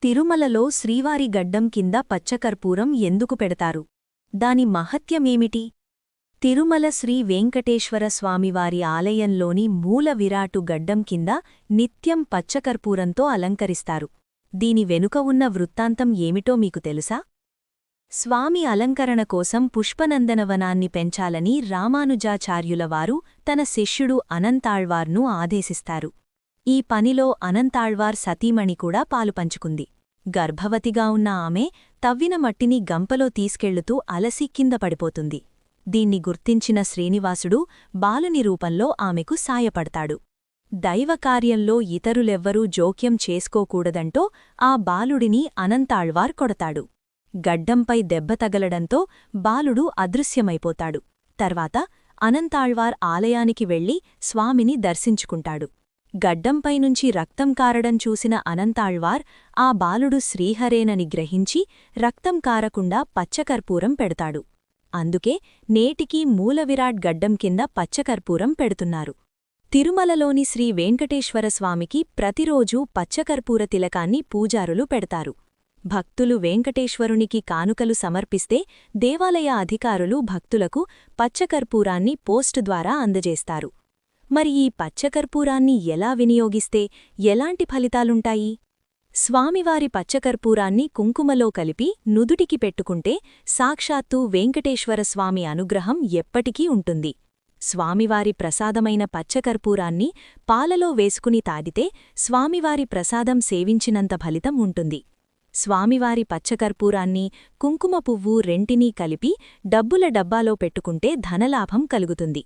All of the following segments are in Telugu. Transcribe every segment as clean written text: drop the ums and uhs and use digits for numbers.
తిరుమలలో శ్రీవారి గడ్డం కింద పచ్చకర్పూరం ఎందుకు పెడతారు? దాని మహత్యమేమిటి? తిరుమల శ్రీ వెంకటేశ్వర స్వామివారి ఆలయంలోని మూల విరాటు గడ్డం కింద నిత్యం పచ్చకర్పూరంతో అలంకరిస్తారు. దీని వెనుక ఉన్న వృత్తాంతం ఏమిటో మీకు తెలుసా? స్వామి అలంకరణ కోసం పుష్పనందనవనాన్ని పెంచాలని రామానుజాచార్యులవారు తన శిష్యుడు అనంతాళ్వార్ను ఆదేశిస్తారు. ఈ పనిలో అనంతాళ్వార్ సతీమణి కూడా పాలుపంచుకుంది. గర్భవతిగా ఉన్న ఆమె తవ్విన మట్టిని గంపలో తీసుకెళ్లుతూ అలసి కింద పడిపోతుంది. దీన్ని గుర్తించిన శ్రీనివాసుడు బాలుని రూపంలో ఆమెకు సాయపడతాడు. దైవకార్యంలో ఇతరులెవ్వరూ జోక్యం చేసుకోకూడదంటో ఆ బాలుడిని అనంతాళ్వార్ కొడతాడు. గడ్డంపై దెబ్బ తగలడంతో బాలుడు అదృశ్యమైపోతాడు. తర్వాత అనంతాళ్వార్ ఆలయానికి వెళ్లి స్వామిని దర్శించుకుంటాడు. గడ్డంపైనుంచి రక్తం కారడం చూసిన అనంతాళ్వార్ ఆ బాలుడు శ్రీహరేనని గ్రహించి రక్తం కారకుండా పచ్చకర్పూరం పెడతాడు. అందుకే నేటికీ మూలవిరాట్ గడ్డం కింద పచ్చకర్పూరం పెడుతున్నారు. తిరుమలలోని శ్రీ వెంకటేశ్వరస్వామికి ప్రతిరోజూ పచ్చకర్పూర తిలకాన్ని పూజారులు పెడతారు. భక్తులు వెంకటేశ్వరునికి కానుకలు సమర్పిస్తే దేవాలయ అధికారులు భక్తులకు పచ్చకర్పూరాన్ని పోస్టు ద్వారా అందజేస్తారు. మరి ఈ పచ్చకర్పూరాన్ని ఎలా వినియోగిస్తే ఎలాంటి ఫలితాలుంటాయి? స్వామివారి పచ్చకర్పూరాన్ని కుంకుమలో కలిపి నుదుటికి పెట్టుకుంటే సాక్షాత్తూ వెంకటేశ్వరస్వామి అనుగ్రహం ఎప్పటికీ ఉంటుంది. స్వామివారి ప్రసాదమైన పచ్చకర్పూరాన్ని పాలలో వేసుకుని తాగితే స్వామివారి ప్రసాదం సేవించినంత ఫలితం ఉంటుంది. స్వామివారి పచ్చకర్పూరాన్ని కుంకుమ పువ్వు రెంటినీ కలిపి డబ్బుల డబ్బాలో పెట్టుకుంటే ధనలాభం కలుగుతుంది.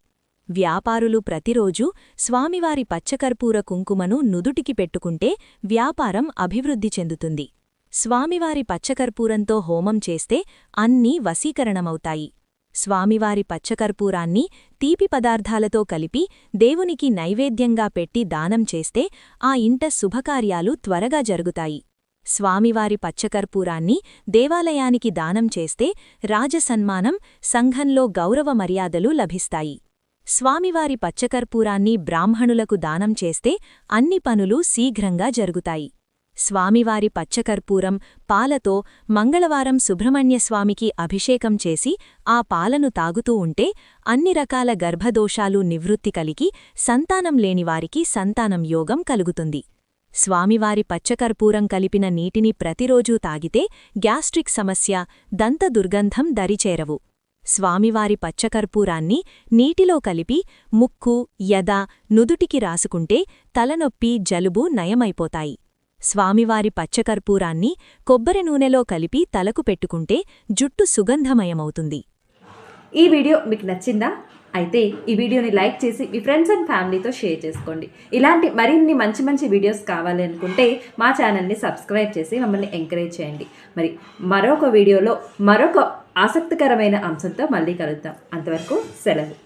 వ్యాపారులు ప్రతిరోజూ స్వామివారి పచ్చకర్పూర కుంకుమను నుదుటికి పెట్టుకుంటే వ్యాపారం అభివృద్ధి చెందుతుంది. స్వామివారి పచ్చకర్పూరంతో హోమం చేస్తే అన్నీ వశీకరణమవుతాయి. స్వామివారి పచ్చకర్పూరాన్ని తీపి పదార్థాలతో కలిపి దేవునికి నైవేద్యంగా పెట్టి దానం చేస్తే ఆ ఇంట శుభకార్యాలు త్వరగా జరుగుతాయి. స్వామివారి పచ్చకర్పూరాన్ని దేవాలయానికి దానం చేస్తే రాజసన్మానం, సంఘంలో గౌరవ మర్యాదలు లభిస్తాయి. స్వామివారి పచ్చకర్పూరాన్ని బ్రాహ్మణులకు దానం చేస్తే అన్ని పనులు శీఘ్రంగా జరుగుతాయి. స్వామివారి పచ్చకర్పూరం పాలతో మంగళవారం సుబ్రహ్మణ్యస్వామికి అభిషేకం చేసి ఆ పాలను తాగుతూ ఉంటే అన్ని రకాల గర్భదోషాలు నివృత్తి కలిగి సంతానం లేనివారికి సంతానం యోగం కలుగుతుంది. స్వామివారి పచ్చకర్పూరం కలిపిన నీటిని ప్రతిరోజూ తాగితే గ్యాస్ట్రిక్ సమస్య, దంత దుర్గంధం దరిచేరవు. స్వామివారి పచ్చకర్పూరాన్ని నీటిలో కలిపి ముక్కు, యద, నుదుటికి రాసుకుంటే తలనొప్పి, జలుబు నయమైపోతాయి. స్వామివారి పచ్చకర్పూరాన్ని కొబ్బరి నూనెలో కలిపి తలకు పెట్టుకుంటే జుట్టు సుగంధమయమవుతుంది. ఈ వీడియో మీకు నచ్చిందా? అయితే ఈ వీడియోని లైక్ చేసి మీ ఫ్రెండ్స్ అండ్ ఫ్యామిలీతో షేర్ చేసుకోండి. ఇలాంటి మరిన్ని మంచి మంచి వీడియోస్ కావాలి అనుకుంటే మా ఛానల్ని సబ్స్క్రైబ్ చేసి మమ్మల్ని ఎంకరేజ్ చేయండి. మరి మరొక వీడియోలో మరొక ఆసక్తికరమైన అంశంతో మళ్ళీ కలుద్దాం. అంతవరకు సెలవు.